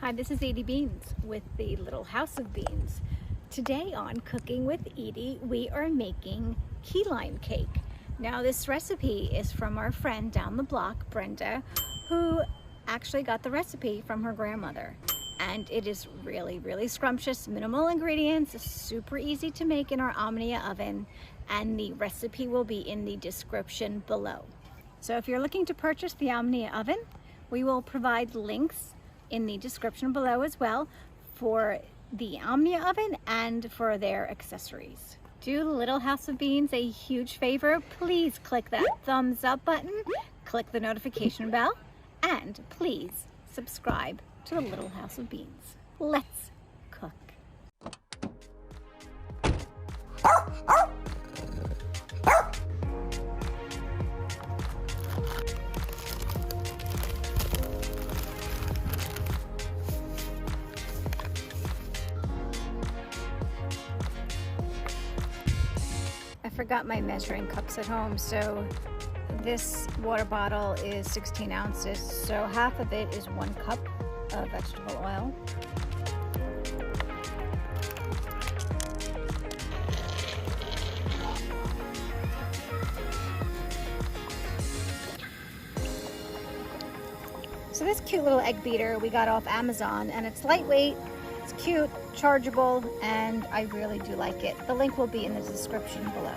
Hi, this is Edie Beans with the Little House of Beans. Today on Cooking with Edie, we are making key lime cake. Now this recipe is from our friend down the block, Brenda, who actually got the recipe from her grandmother. And it is really scrumptious, minimal ingredients, super easy to make in our Omnia oven, and the recipe will be in the description below. So if you're looking to purchase the Omnia oven, we will provide links in the description below as well for the Omnia oven and for their accessories. Do the Little House of Beans a huge favor. Please click that thumbs up button, click the notification bell, and please subscribe to the Little House of Beans. Let's cook. I forgot my measuring cups at home, so this water bottle is 16 ounces, so half of it is 1 cup of vegetable oil. So this cute little egg beater we got off Amazon, and it's lightweight, it's cute, chargeable, and I really do like it. The link will be in the description below.